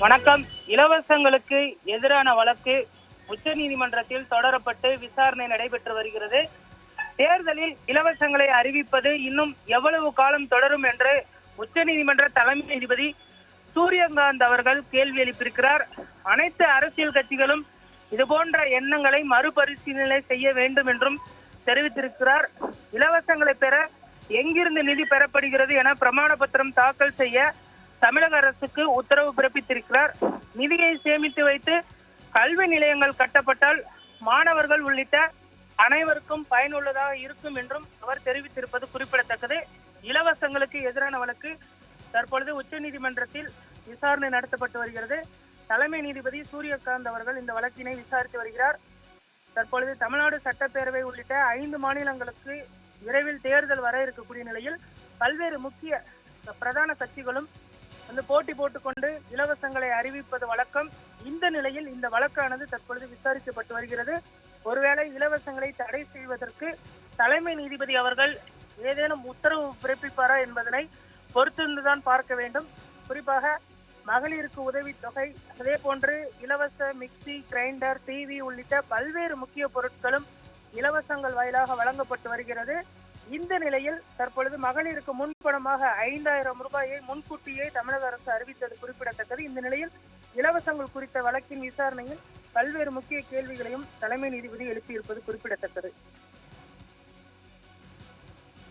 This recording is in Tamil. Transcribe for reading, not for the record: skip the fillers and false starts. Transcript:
வணக்கம். இலவசங்களுக்கு எதிரான வழக்கு உச்ச நீதிமன்றத்தில் தொடரப்பட்டு விசாரணை நடைபெற்று வருகிறது. தேர்தலில் இலவசங்களை அறிவிப்பது இன்னும் எவ்வளவு காலம் தொடரும் என்று உச்ச நீதிமன்ற தலைமை நீதிபதி சூரியகாந்த் அவர்கள் கேள்வி எழுப்பியிருக்கிறார். அனைத்து அரசியல் கட்சிகளும் இதுபோன்ற எண்ணங்களை மறுபரிசீலனை செய்ய வேண்டும் என்றும் தெரிவித்திருக்கிறார். இலவசங்களை பெற எங்கிருந்து நிதி பெறப்படுகிறது என பிரமாண பத்திரம் தாக்கல் செய்ய தமிழக அரசுக்கு உத்தரவு பிறப்பித்திருக்கிறார். நிதியை சேமித்து வைத்து கல்வி நிலையங்கள் கட்டப்பட்டால் மாணவர்கள் உள்ளிட்ட அனைவருக்கும் பயனுள்ளதாக இருக்கும் என்றும் அவர் தெரிவித்திருப்பது குறிப்பிடத்தக்கது. இலவசங்களுக்கு எதிரான வழக்கு தற்பொழுது உச்ச நீதிமன்றத்தில் விசாரணை நடத்தப்பட்டு வருகிறது. தலைமை நீதிபதி சூரியகாந்த் அவர்கள் இந்த வழக்கினை விசாரித்து வருகிறார். தற்பொழுது தமிழ்நாடு சட்டப்பேரவை உள்ளிட்ட 5 மாநிலங்களுக்கு விரைவில் தேர்தல் வர இருக்கக்கூடிய நிலையில் பல்வேறு முக்கிய பிரதான கட்சிகளும் போட்டி போட்டுக்கொண்டு இலவசங்களை அறிவிப்பது வழக்கம். இந்த நிலையில் இந்த வழக்கானது தற்பொழுது விசாரிக்கப்பட்டு வருகிறது. ஒருவேளை இலவசங்களை தடை செய்வதற்கு தலைமை நீதிபதி அவர்கள் ஏதேனும் உத்தரவு பிறப்பிப்பாரா என்பதனை பொறுத்திருந்துதான் பார்க்க வேண்டும். குறிப்பாக மகளிருக்கு உதவித்தொகை, அதே போன்று இலவச மிக்சி, கிரைண்டர், டிவி உள்ளிட்ட பல்வேறு முக்கிய பொருட்களும் இலவசங்கள் வாயிலாக வழங்கப்பட்டு வருகிறது. இந்த நிலையில் தற்பொழுது மகளிருக்கு முன்பணமாக 5000 ரூபாயை முன்கூட்டியே தமிழக அரசு அறிவித்தது குறிப்பிடத்தக்கது. இந்த நிலையில் இலவசங்கள் குறித்த வழக்கின் விசாரணையில் பல்வேறு முக்கிய கேள்விகளையும் தலைமை நீதிபதி எழுப்பியிருப்பது குறிப்பிடத்தக்கது.